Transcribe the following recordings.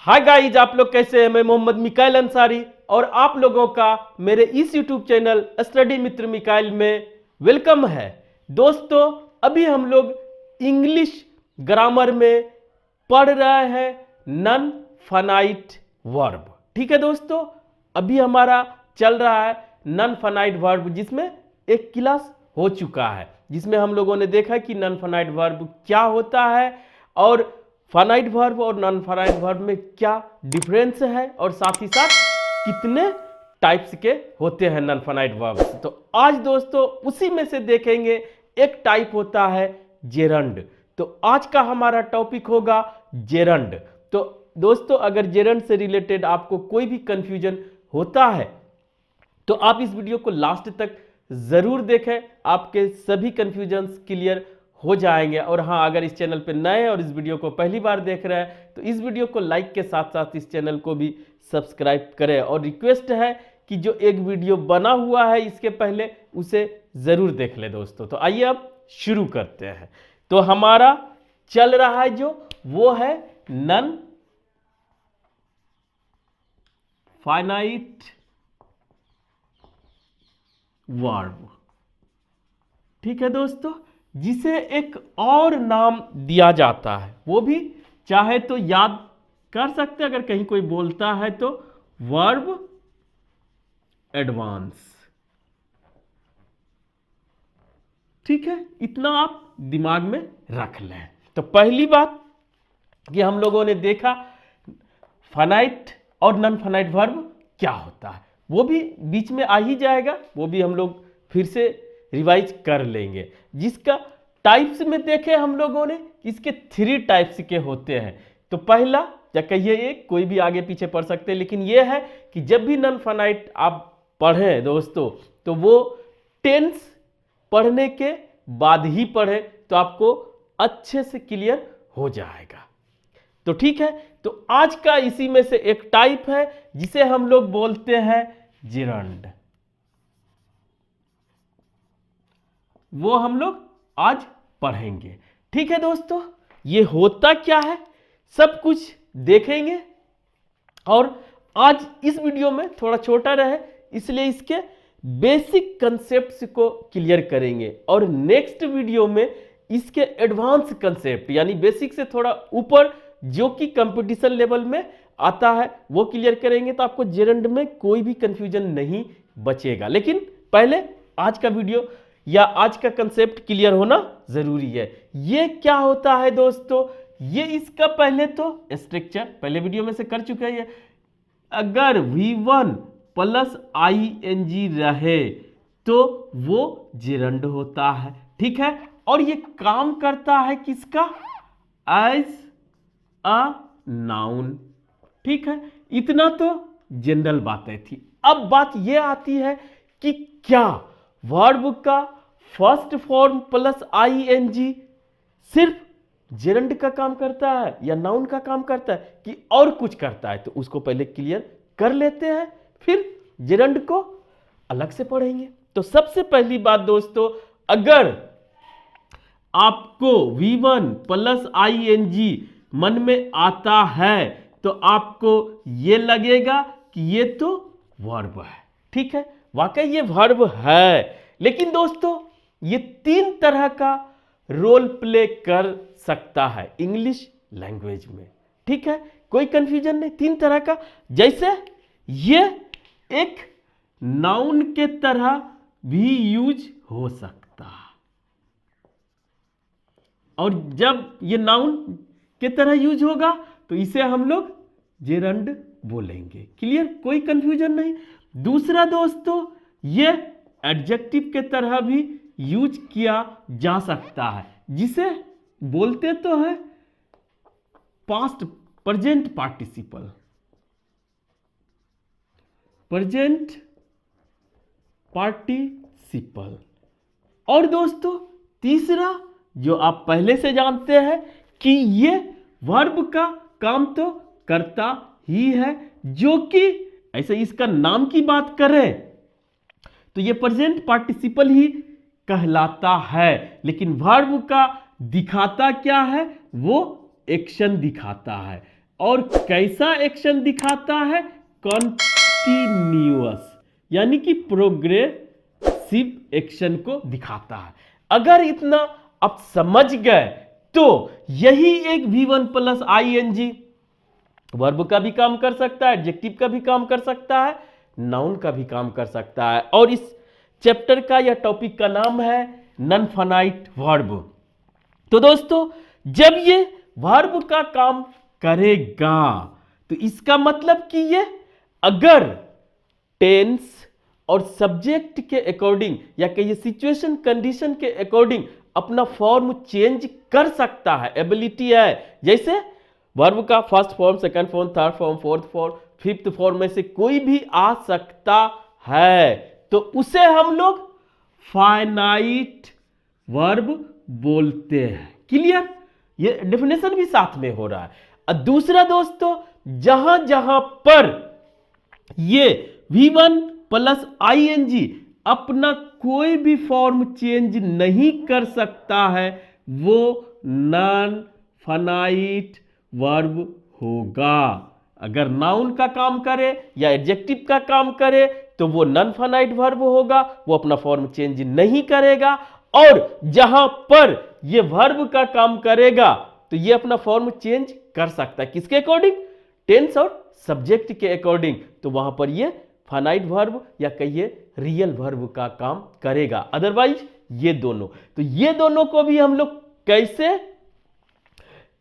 Hi guys, आप लोग कैसे हैं। मैं मोहम्मद मिकाइल अंसारी और आप लोगों का मेरे इस यूट्यूब चैनल स्टडी मित्र मिकाइल में वेलकम है। दोस्तों, अभी हम लोग इंग्लिश ग्रामर में पढ़ रहे हैं नॉन फाइनाइट वर्ब। ठीक है दोस्तों, अभी हमारा चल रहा है नॉन फाइनाइट वर्ब, जिसमें एक क्लास हो चुका है, जिसमें हम लोगों ने देखा कि नॉन फाइनाइट वर्ब क्या होता है और फाइनाइट वर्ब और नॉन फाइनाइट वर्ब में क्या डिफरेंस है और साथ ही साथ कितने टाइप्स के होते हैं नॉन फाइनाइट वर्ब। तो आज दोस्तों उसी में से देखेंगे, एक टाइप होता है जेरंड। तो आज का हमारा टॉपिक होगा जेरंड। तो दोस्तों, अगर जेरंड से रिलेटेड आपको कोई भी कंफ्यूजन होता है तो आप इस वीडियो को लास्ट तक जरूर देखें, आपके सभी कंफ्यूजन्स क्लियर हो जाएंगे। और हाँ, अगर इस चैनल पे नए हैं और इस वीडियो को पहली बार देख रहे हैं तो इस वीडियो को लाइक के साथ साथ इस चैनल को भी सब्सक्राइब करें। और रिक्वेस्ट है कि जो एक वीडियो बना हुआ है इसके पहले उसे जरूर देख ले दोस्तों। तो आइए अब शुरू करते हैं। तो हमारा चल रहा है जो वो है नॉन फाइनाइट वर्ब। ठीक है दोस्तों, जिसे एक और नाम दिया जाता है, वो भी चाहे तो याद कर सकते हैं अगर कहीं कोई बोलता है तो, वर्ब एडवांस। ठीक है, इतना आप दिमाग में रख लें। तो पहली बात कि हम लोगों ने देखा फाइनाइट और नॉन फाइनाइट वर्ब क्या होता है, वो भी बीच में आ ही जाएगा, वो भी हम लोग फिर से रिवाइज कर लेंगे। जिसका टाइप्स में देखे हम लोगों ने, इसके 3 टाइप्स के होते हैं। तो पहला, या कहिए एक, कोई भी आगे पीछे पढ़ सकते हैं, लेकिन यह है कि जब भी नॉन फाइनाइट आप पढ़ें दोस्तों तो वो टेंस पढ़ने के बाद ही पढ़े तो आपको अच्छे से क्लियर हो जाएगा। तो ठीक है, तो आज का इसी में से एक टाइप है जिसे हम लोग बोलते हैं जेरंड। वो हम लोग आज पढ़ेंगे। ठीक है दोस्तों, ये होता क्या है सब कुछ देखेंगे। और आज इस वीडियो में थोड़ा छोटा रहे इसलिए इसके बेसिक कंसेप्ट्स को क्लियर करेंगे, और नेक्स्ट वीडियो में इसके एडवांस कंसेप्ट यानी बेसिक से थोड़ा ऊपर जो कि कंपटीशन लेवल में आता है वो क्लियर करेंगे। तो आपको जेरंड में कोई भी कंफ्यूजन नहीं बचेगा। लेकिन पहले आज का वीडियो या आज का कंसेप्ट क्लियर होना जरूरी है। ये क्या होता है दोस्तों, ये इसका पहले तो स्ट्रक्चर पहले वीडियो में से कर चुके हैं। अगर V1 प्लस ing रहे तो वो जेरंड होता है। ठीक है, और ये काम करता है किसका, एज अ नाउन। ठीक है, इतना तो जनरल बातें थी। अब बात ये आती है कि क्या वर्ब का फर्स्ट फॉर्म प्लस ing सिर्फ जेरंड का काम करता है या नाउन का काम करता है कि और कुछ करता है। तो उसको पहले क्लियर कर लेते हैं, फिर जेरंड को अलग से पढ़ेंगे। तो सबसे पहली बात दोस्तों, अगर आपको V1 प्लस ing मन में आता है तो आपको ये लगेगा कि ये तो वर्ब है। ठीक है, वाकई ये वर्ब है, लेकिन दोस्तों ये 3 तरह का रोल प्ले कर सकता है इंग्लिश लैंग्वेज में। ठीक है, कोई कंफ्यूजन नहीं, 3 तरह का। जैसे ये एक नाउन के तरह भी यूज हो सकता है, और जब ये नाउन के तरह यूज होगा तो इसे हम लोग जेरंड बोलेंगे। क्लियर, कोई कंफ्यूजन नहीं। दूसरा दोस्तों, ये एडजेक्टिव के तरह भी यूज किया जा सकता है, जिसे बोलते तो है past present participle, present participle. और दोस्तों तीसरा, जो आप पहले से जानते हैं कि ये वर्ब का काम तो करता ही है, जो कि ऐसे इसका नाम की बात करें तो ये प्रेजेंट पार्टिसिपल ही कहलाता है, लेकिन वर्ब का दिखाता क्या है, वो एक्शन दिखाता है। और कैसा एक्शन दिखाता है? कॉन्टिन्यूअस, यानी कि प्रोग्रेसिव एक्शन को दिखाता है। अगर इतना आप समझ गए तो यही एक V1 प्लस ING वर्ब का भी काम कर सकता है, एडजेक्टिव का भी काम कर सकता है, नाउन का भी काम कर सकता है। और इस चैप्टर का या टॉपिक का नाम है नॉन फाइनाइट वर्ब। तो दोस्तों जब ये वर्ब का काम करेगा तो इसका मतलब कि ये अगर टेंस और सब्जेक्ट के अकॉर्डिंग या कहिए सिचुएशन कंडीशन के अकॉर्डिंग अपना फॉर्म चेंज कर सकता है, एबिलिटी है। जैसे वर्ब का first form, second form, third form, fourth form, fifth form में से कोई भी आ सकता है, तो उसे हम लोग फाइनाइट वर्ब बोलते हैं। क्लियर? ये डेफिनेशन भी साथ में हो रहा है। और दूसरा दोस्तों, जहां जहां पर ये V1 प्लस ING अपना कोई भी फॉर्म चेंज नहीं कर सकता है, वो नॉन फाइनाइट वर्ब होगा। अगर नाउन का काम करे या एडजेक्टिव का काम करे तो वो नॉन फाइनाइट वर्ब होगा, वो अपना फॉर्म चेंज नहीं करेगा। और जहां पर ये वर्ब का काम करेगा तो ये अपना फॉर्म चेंज कर सकता है, किसके अकॉर्डिंग? टेंस और सब्जेक्ट के अकॉर्डिंग। तो वहां पर ये फाइनाइट वर्ब या कहिए रियल वर्ब का काम करेगा। अदरवाइज ये दोनों, तो ये दोनों को भी हम लोग कैसे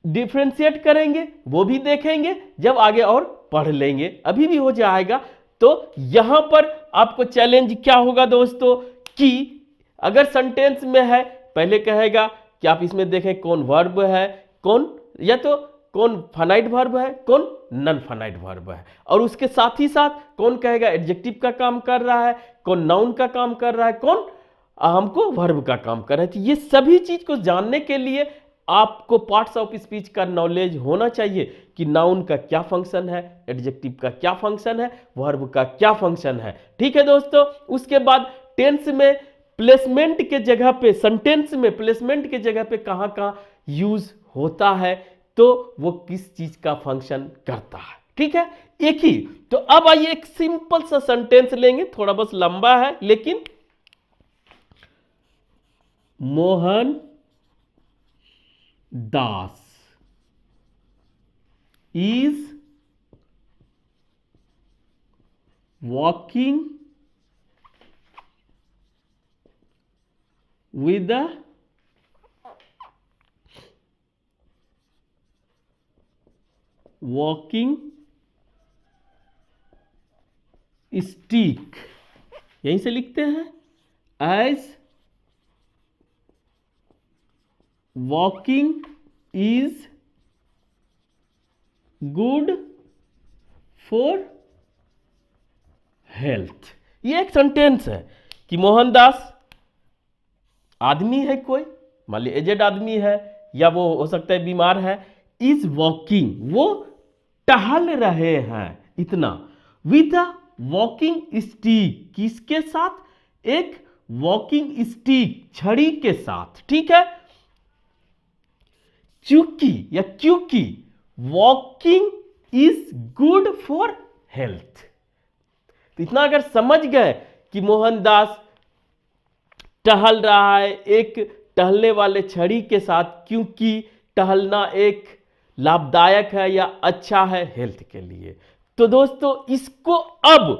डिफरेंशिएट करेंगे वो भी देखेंगे जब आगे और पढ़ लेंगे, अभी भी हो जाएगा। तो यहां पर आपको चैलेंज क्या होगा दोस्तों कि अगर सेंटेंस में है, पहले कहेगा कि आप इसमें देखें कौन वर्ब है, कौन या तो कौन फाइनाइट वर्ब है, कौन नॉन फाइनाइट वर्ब है, और उसके साथ ही साथ कौन कहेगा एडजेक्टिव का काम कर रहा है, कौन नाउन का काम कर रहा है, कौन हमको वर्ब का काम कर रहा है। तो ये सभी चीज को जानने के लिए आपको पार्ट्स ऑफ स्पीच का नॉलेज होना चाहिए कि नाउन का क्या फंक्शन है, एडजेक्टिव का क्या फंक्शन है, वर्ब का क्या फंक्शन है। ठीक है दोस्तों? उसके बाद टेंस में प्लेसमेंट के जगह पे, सेंटेंस में प्लेसमेंट के जगह पे कहां कहां यूज होता है, तो वो किस चीज का फंक्शन करता है। ठीक है? एक ही। तो अब आइए एक सिंपल सा सेंटेंस लेंगे, थोड़ा बस लंबा है लेकिन। Mohan Das is walking with a walking stick, यहीं से लिखते हैं as walking is good for health। ये एक सेंटेंस है कि मोहनदास आदमी है, कोई मान लीजिए एजेड आदमी है या वो हो सकता है बीमार है, इज वॉकिंग, वो टहल रहे हैं, इतना, विद अ वॉकिंग स्टिक, किसके साथ? एक वॉकिंग स्टिक, छड़ी के साथ। ठीक है? चूंकि या क्योंकि walking is good for health. तो इतना अगर समझ गए कि मोहनदास टहल रहा है एक टहलने वाले छड़ी के साथ, क्योंकि टहलना एक लाभदायक है या अच्छा है हेल्थ के लिए। तो दोस्तों इसको अब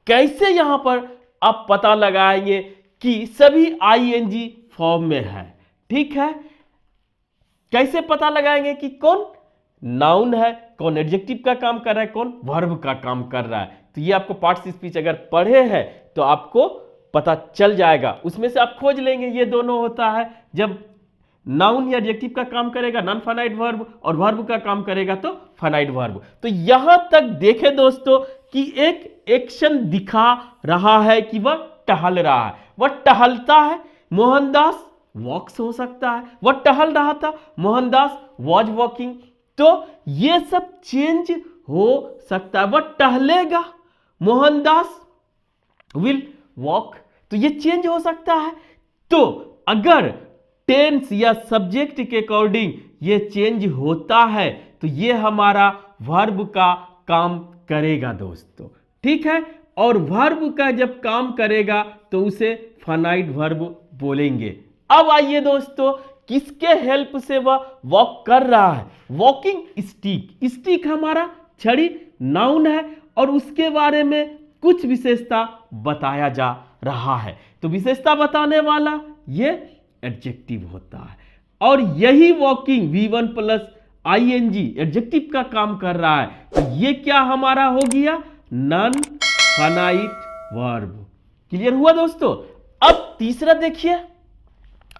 कैसे यहां पर आप पता लगाएंगे कि सभी ING फॉर्म में है। ठीक है? कैसे पता लगाएंगे कि कौन नाउन है, कौन एडजेक्टिव का काम कर रहा है, कौन वर्ब का काम कर रहा है। तो ये आपको पार्ट्स स्पीच अगर पढ़े हैं तो आपको पता चल जाएगा। उसमें से आप खोज लेंगे ये दोनों होता है, जब नाउन या एडजेक्टिव का काम करेगा नॉन फाइनाइट वर्ब और वर्ब का काम करेगा तो फाइनाइट वर्ब। तो यहां तक देखे दोस्तों कि एक एक्शन दिखा रहा है कि वह टहल रहा है, वह टहलता है। मोहनदास वॉक्स हो सकता है, वह टहल रहा था, मोहनदास वॉज वॉकिंग। तो ये सब चेंज हो सकता है, वह टहलेगा, मोहनदास विल वॉक, तो ये चेंज हो सकता है। तो अगर टेंस या सब्जेक्ट के अकॉर्डिंग ये चेंज होता है तो ये हमारा वर्ब का काम करेगा दोस्तों, ठीक है। और वर्ब का जब काम करेगा तो उसे फाइनाइट वर्ब बोलेंगे। अब आइए दोस्तों, किसके हेल्प से वह वॉक कर रहा है? Walking stick. स्टिक हमारा छड़ी नाउन है और उसके बारे में कुछ विशेषता बताया जा रहा है। तो विशेषता बताने वाला ये एडजेक्टिव होता है और यही walking V1 plus ING adjective का काम कर रहा है। तो ये क्या हमारा हो गया? Non finite verb. क्लियर हुआ दोस्तों? अब तीसरा देखिए,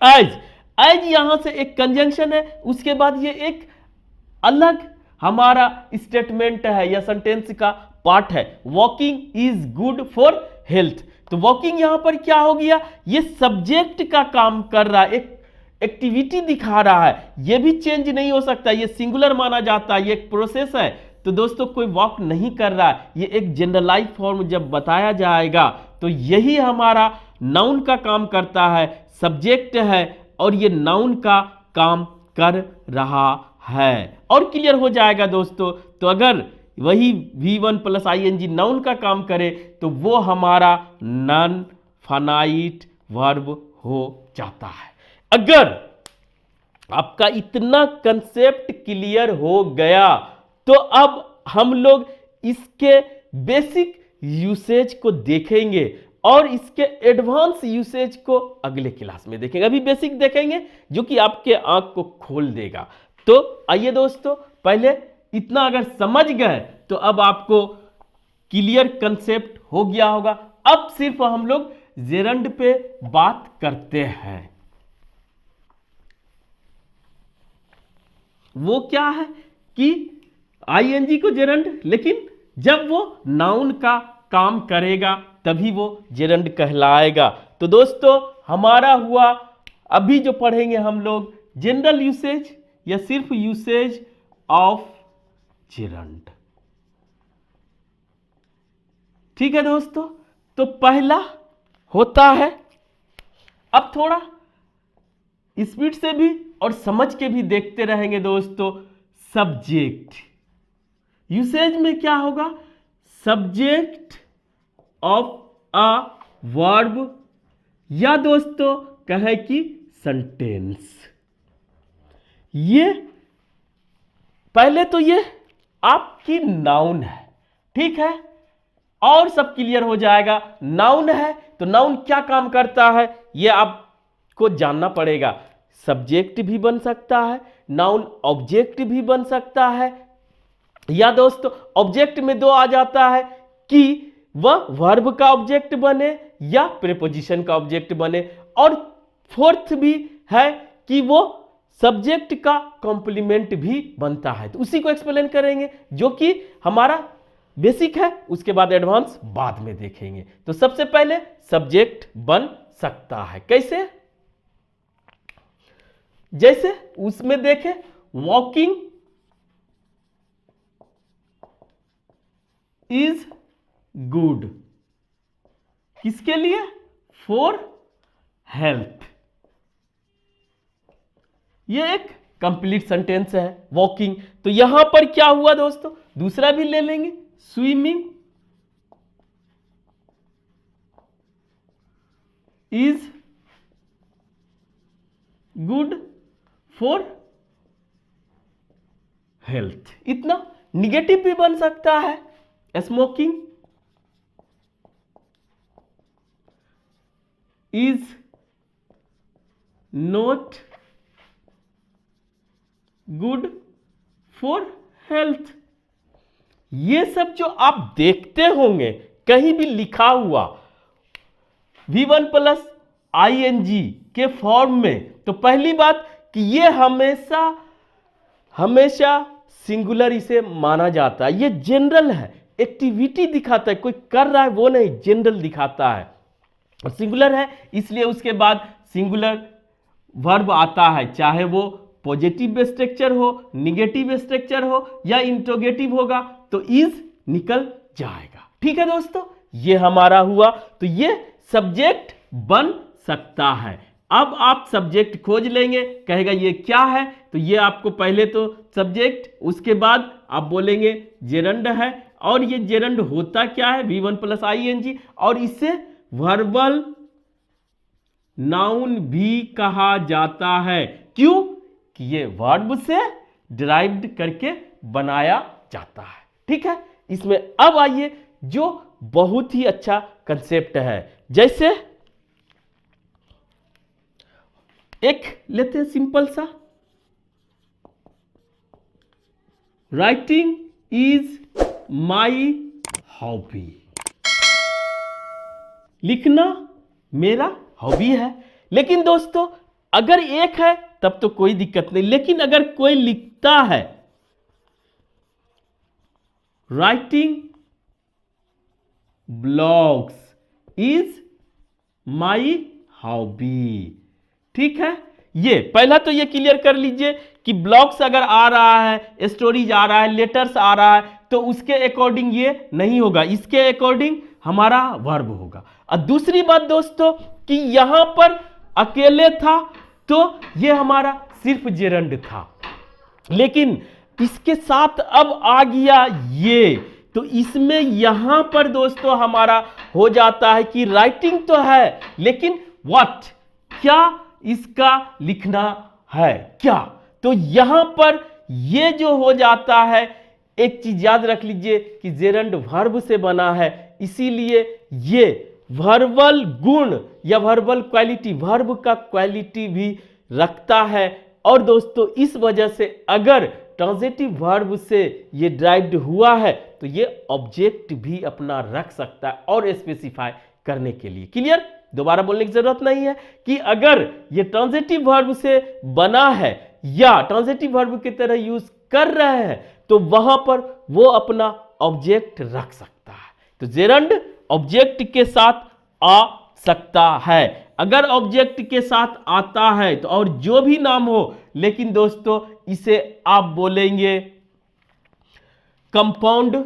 एज। एज यहां से एक कंजंक्शन है, उसके बाद ये एक अलग हमारा स्टेटमेंट है या सेंटेंस का पार्ट है। Walking is good for health. तो वॉकिंग यहां पर क्या हो गया? ये सब्जेक्ट का काम कर रहा है, एक एक्टिविटी दिखा रहा है। ये भी चेंज नहीं हो सकता, ये सिंगुलर माना जाता है, ये एक प्रोसेस है। तो दोस्तों कोई वॉक नहीं कर रहा है, ये एक जनरलाइज फॉर्म जब बताया जाएगा तो यही हमारा नाउन का काम करता है, सब्जेक्ट है और ये नाउन का काम कर रहा है। और क्लियर हो जाएगा दोस्तों। तो अगर वही V1 प्लस ING नाउन का काम करे तो वो हमारा नॉन फाइनाइट वर्ब हो जाता है। अगर आपका इतना कंसेप्ट क्लियर हो गया तो अब हम लोग इसके बेसिक यूसेज को देखेंगे और इसके एडवांस यूसेज को अगले क्लास में देखेंगे। अभी बेसिक देखेंगे जो कि आपके आंख को खोल देगा। तो आइए दोस्तों, पहले इतना अगर समझ गए तो अब आपको क्लियर कंसेप्ट हो गया होगा। अब सिर्फ हम लोग जेरंड पे बात करते हैं। वो क्या है कि ING को जेरंड, लेकिन जब वो नाउन का काम करेगा तभी वो जेरंड कहलाएगा। तो दोस्तों हमारा हुआ, अभी जो पढ़ेंगे हम लोग जनरल यूसेज या सिर्फ यूसेज ऑफ जेरंड। ठीक है दोस्तों, तो पहला होता है, अब थोड़ा स्पीड से भी और समझ के भी देखते रहेंगे दोस्तों, सब्जेक्ट। यूसेज में क्या होगा? सब्जेक्ट ऑफ अ वर्ब या दोस्तों कहे कि सेंटेंस। ये पहले तो ये आपकी नाउन है, ठीक है, और सब क्लियर हो जाएगा। नाउन है तो नाउन क्या काम करता है ये आपको जानना पड़ेगा। सब्जेक्ट भी बन सकता है, नाउन ऑब्जेक्ट भी बन सकता है, या दोस्तों ऑब्जेक्ट में दो आ जाता है कि वह वर्ब का ऑब्जेक्ट बने या प्रीपोजिशन का ऑब्जेक्ट बने, और फोर्थ भी है कि वो सब्जेक्ट का कॉम्प्लीमेंट भी बनता है। तो उसी को एक्सप्लेन करेंगे जो कि हमारा बेसिक है, उसके बाद एडवांस बाद में देखेंगे। तो सबसे पहले सब्जेक्ट बन सकता है कैसे? जैसे उसमें देखें, वॉकिंग इज गुड, किसके लिए? For health. ये एक कंप्लीट सेंटेंस है वॉकिंग। तो यहां पर क्या हुआ दोस्तों? दूसरा भी ले लेंगे, swimming is good for health. इतना निगेटिव भी बन सकता है, smoking is not good for health. ये सब जो आप देखते होंगे कहीं भी लिखा हुआ V1 प्लस ING के फॉर्म में, तो पहली बात कि ये हमेशा सिंगुलर इसे माना जाता है। ये जनरल है, एक्टिविटी दिखाता है, कोई कर रहा है वो नहीं, जनरल दिखाता है। और सिंगुलर है इसलिए उसके बाद सिंगुलर वर्ब आता है, चाहे वो पॉजिटिव स्ट्रक्चर हो, निगेटिव स्ट्रक्चर हो या इंट्रोगेटिव होगा तो इज निकल जाएगा। ठीक है दोस्तों, ये हमारा हुआ। तो ये सब्जेक्ट बन सकता है। अब आप सब्जेक्ट खोज लेंगे, कहेगा ये क्या है, तो ये आपको पहले तो सब्जेक्ट, उसके बाद आप बोलेंगे जेरंड है। और ये जेरंड होता क्या है, V1 + ing, और इसे वर्बल नाउन भी कहा जाता है। क्यों? कि ये वर्ब से डिराइव्ड करके बनाया जाता है। ठीक है, इसमें अब आइए जो बहुत ही अच्छा कंसेप्ट है, जैसे एक लेते हैं सिंपल सा, राइटिंग इज माई हॉबी। लिखना मेरा हॉबी है। लेकिन दोस्तों अगर एक है तब तो कोई दिक्कत नहीं, लेकिन अगर कोई लिखता है writing blogs is my hobby. ठीक है, ये पहला तो ये क्लियर कर लीजिए कि ब्लॉग्स अगर आ रहा है, स्टोरीज आ रहा है, लेटर्स आ रहा है, तो उसके अकॉर्डिंग ये नहीं होगा, इसके अकॉर्डिंग हमारा वर्ब होगा। और दूसरी बात दोस्तों कि यहां पर अकेले था तो ये हमारा सिर्फ जेरंड था, लेकिन इसके साथ अब आ गया ये, तो इसमें यहां पर दोस्तों हमारा हो जाता है कि राइटिंग तो है, लेकिन व्हाट, क्या इसका लिखना है क्या। तो यहां पर ये जो हो जाता है, एक चीज याद रख लीजिए कि जेरंड वर्ब से बना है, इसीलिए ये वर्बल गुण या वर्बल क्वालिटी, वर्ब का क्वालिटी भी रखता है। और दोस्तों इस वजह से अगर ट्रांजिटिव वर्ब से ये ड्राइव्ड हुआ है तो ये ऑब्जेक्ट भी अपना रख सकता है और स्पेसिफाई करने के लिए। क्लियर? दोबारा बोलने की जरूरत नहीं है कि अगर ये ट्रांजिटिव वर्ब से बना है या ट्रांजिटिव वर्ब की तरह यूज कर रहे हैं तो वहां पर वो अपना ऑब्जेक्ट रख सकता है। तो जेरंड ऑब्जेक्ट के साथ आ सकता है। अगर ऑब्जेक्ट के साथ आता है तो और जो भी नाम हो, लेकिन दोस्तों इसे आप बोलेंगे कंपाउंड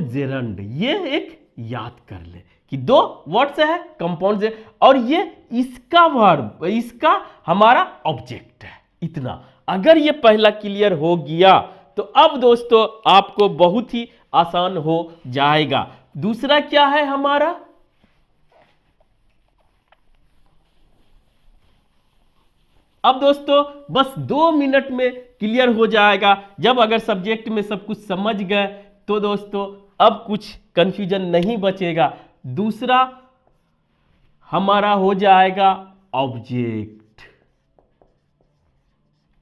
जेरंड। ये एक याद कर ले कि दो वर्ड से है कंपाउंड जेरंड, और ये इसका वर्ब, इसका हमारा ऑब्जेक्ट है। इतना अगर ये पहला क्लियर हो गया तो अब दोस्तों आपको बहुत ही आसान हो जाएगा। दूसरा क्या है हमारा, अब दोस्तों बस 2 मिनट में क्लियर हो जाएगा। जब अगर सब्जेक्ट में सब कुछ समझ गए तो दोस्तों अब कुछ कंफ्यूजन नहीं बचेगा। दूसरा हमारा हो जाएगा object,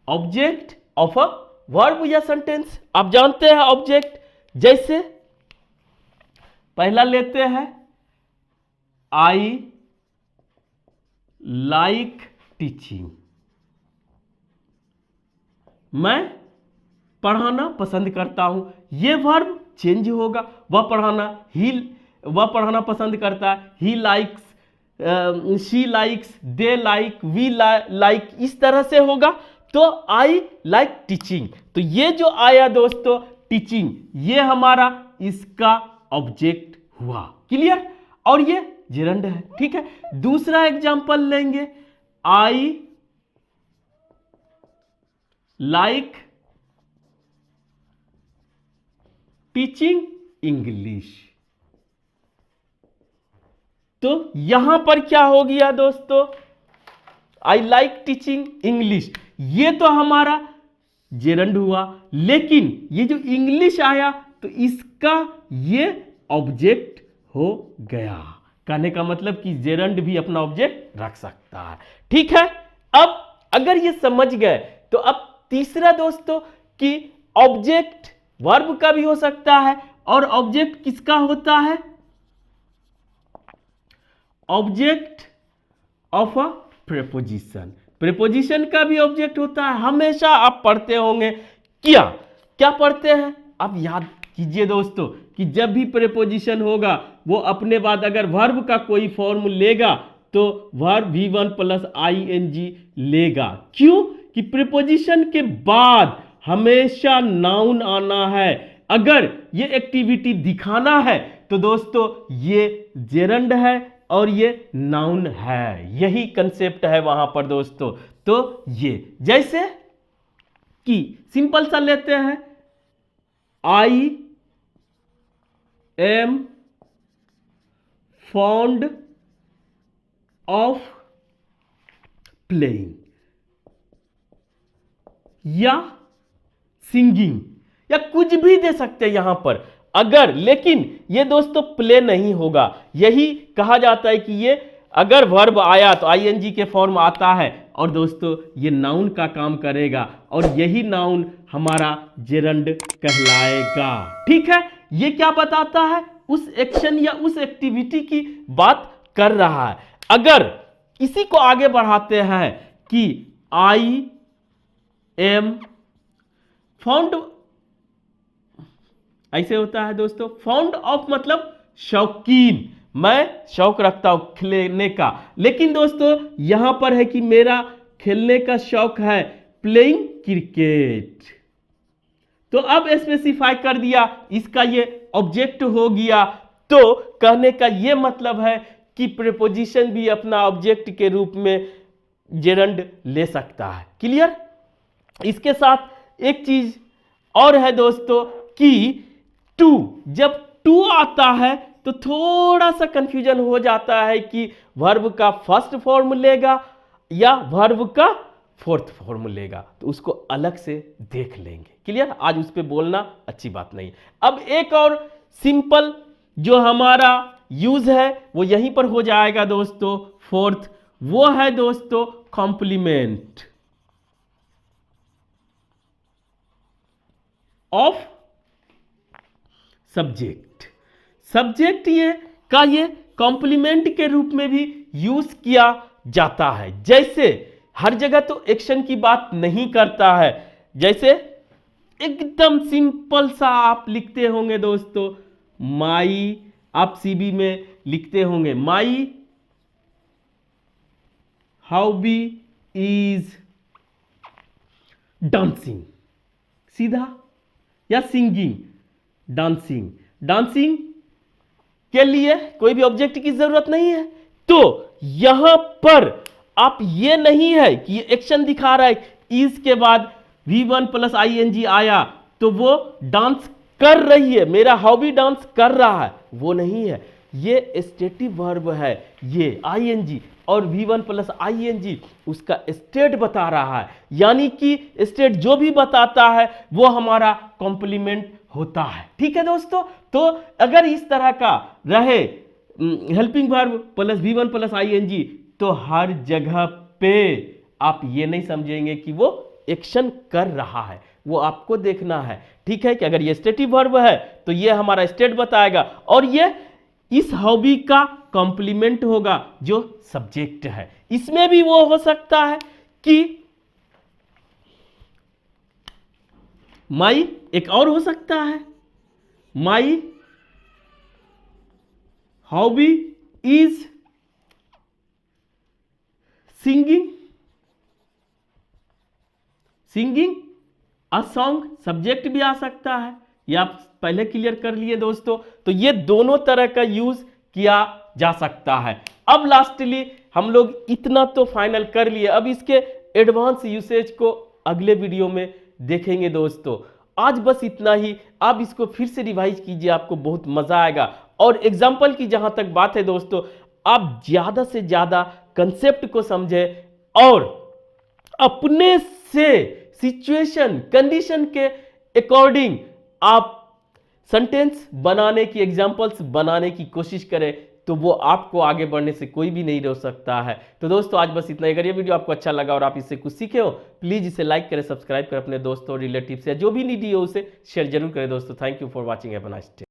object of a verb या सेंटेंस। आप जानते हैं ऑब्जेक्ट, जैसे पहला लेते हैं आई लाइक टीचिंग, मैं पढ़ाना पसंद करता हूं। ये वर्ब चेंज होगा, वह पढ़ाना पसंद करता है, he likes, she likes, they like, we like, इस तरह से होगा। तो आई लाइक टीचिंग, तो ये जो आया दोस्तों टीचिंग, ये हमारा इसका ऑब्जेक्ट हुआ। क्लियर? और ये जेरंड है। ठीक है, दूसरा एग्जांपल लेंगे, आई लाइक टीचिंग इंग्लिश। तो यहां पर क्या हो गया दोस्तों, आई लाइक टीचिंग इंग्लिश, ये तो हमारा जेरंड हुआ, लेकिन ये जो इंग्लिश आया तो इसका ये ऑब्जेक्ट हो गया। कहने का मतलब कि जेरंड भी अपना ऑब्जेक्ट रख सकता है। ठीक है, अब अगर ये समझ गए तो अब तीसरा दोस्तों कि ऑब्जेक्ट वर्ब का भी हो सकता है, और ऑब्जेक्ट किसका होता है, object of a preposition. Preposition का भी ऑब्जेक्ट होता है। हमेशा आप पढ़ते होंगे, क्या क्या पढ़ते हैं आप याद कीजिए दोस्तों कि जब भी प्रीपोजिशन होगा वो अपने बाद अगर वर्ब का कोई फॉर्म लेगा तो वर्ब V1 + ing लेगा। क्यों? कि प्रीपोजिशन के बाद हमेशा नाउन आना है। अगर ये एक्टिविटी दिखाना है तो दोस्तों ये जेरंड है और ये नाउन है, यही कंसेप्ट है वहां पर दोस्तों। तो ये जैसे कि सिंपल सा लेते हैं, I am fond of playing या सिंगिंग या कुछ भी दे सकते हैं यहां पर अगर, लेकिन ये दोस्तों प्ले नहीं होगा। यही कहा जाता है कि ये अगर वर्ब आया तो आईएनजी के फॉर्म आता है और दोस्तों ये नाउन का काम करेगा और यही नाउन हमारा जेरंड कहलाएगा। ठीक है, ये क्या बताता है? उस एक्शन या उस एक्टिविटी की बात कर रहा है। अगर इसी को आगे बढ़ाते हैं कि आई एम फाउंड, ऐसे होता है दोस्तों, फाउंड ऑफ मतलब शौकीन, मैं शौक रखता हूं खेलने का, लेकिन दोस्तों यहां पर है कि मेरा खेलने का शौक है प्लेइंग क्रिकेट। तो अब स्पेसिफाई कर दिया, इसका ये ऑब्जेक्ट हो गया। तो कहने का ये मतलब है कि प्रीपोजिशन भी अपना ऑब्जेक्ट के रूप में जेरंड ले सकता है। क्लियर? इसके साथ एक चीज और है दोस्तों कि टू, जब टू आता है तो थोड़ा सा कंफ्यूजन हो जाता है कि वर्ब का फर्स्ट फॉर्म लेगा या वर्ब का फोर्थ फॉर्म लेगा, तो उसको अलग से देख लेंगे। क्लियर? आज उस पर बोलना अच्छी बात नहीं। अब एक और सिंपल जो हमारा यूज है वो यहीं पर हो जाएगा दोस्तों, फोर्थ, वो है दोस्तों कॉम्प्लीमेंट ऑफ सब्जेक्ट। सब्जेक्ट ये कॉम्प्लीमेंट के रूप में भी यूज किया जाता है। जैसे हर जगह तो एक्शन की बात नहीं करता है, जैसे एकदम सिंपल सा आप लिखते होंगे दोस्तों, माई, आप सीबी में लिखते होंगे माई हॉबी इज डांसिंग, सीधा, या सिंगिंग, डांसिंग। डांसिंग के लिए कोई भी ऑब्जेक्ट की जरूरत नहीं है। तो यहां पर आप ये नहीं है कि ये एक्शन दिखा रहा है, इज के बाद V1 प्लस ING आया तो वो डांस कर रही है, मेरा हॉबी डांस कर रहा है, वो नहीं है। ये स्टेटिव वर्ब है, ये ING और V1 प्लस ING उसका स्टेट बता रहा है, यानी कि स्टेट जो भी बताता है वो हमारा कॉम्प्लीमेंट होता है। ठीक है दोस्तों? तो अगर इस तरह का रहे helping verb plus V1 plus ING तो हर जगह पे आप ये नहीं समझेंगे कि वो एक्शन कर रहा है, वो आपको देखना है। ठीक है कि अगर ये स्टेटिव वर्ब है तो ये हमारा स्टेट बताएगा और ये इस हॉबी का कॉम्प्लीमेंट होगा जो सब्जेक्ट है। इसमें भी वो हो सकता है कि माई, एक और हो सकता है my hobby is singing, singing a song, subject भी आ सकता है, ये आप पहले क्लियर कर लिए दोस्तों। तो ये दोनों तरह का यूज किया जा सकता है। अब लास्टली हम लोग इतना तो फाइनल कर लिए, अब इसके एडवांस यूसेज को अगले वीडियो में देखेंगे दोस्तों। आज बस इतना ही, आप इसको फिर से रिवाइज कीजिए, आपको बहुत मजा आएगा। और एग्जाम्पल की जहां तक बात है दोस्तों, आप ज्यादा से ज्यादा कंसेप्ट को समझें और अपने से सिचुएशन कंडीशन के अकॉर्डिंग आप सेंटेंस बनाने की, एग्जाम्पल्स बनाने की कोशिश करें, तो वो आपको आगे बढ़ने से कोई भी नहीं रोक सकता है। तो दोस्तों आज बस इतना ही। अगर ये वीडियो आपको अच्छा लगा और आप इससे कुछ सीखे हो, प्लीज इसे लाइक करें, सब्सक्राइब करें, अपने दोस्तों, रिलेटिव्स या जो भी नीडी हो उसे शेयर जरूर करें दोस्तों। Thank you for watching, have a nice day.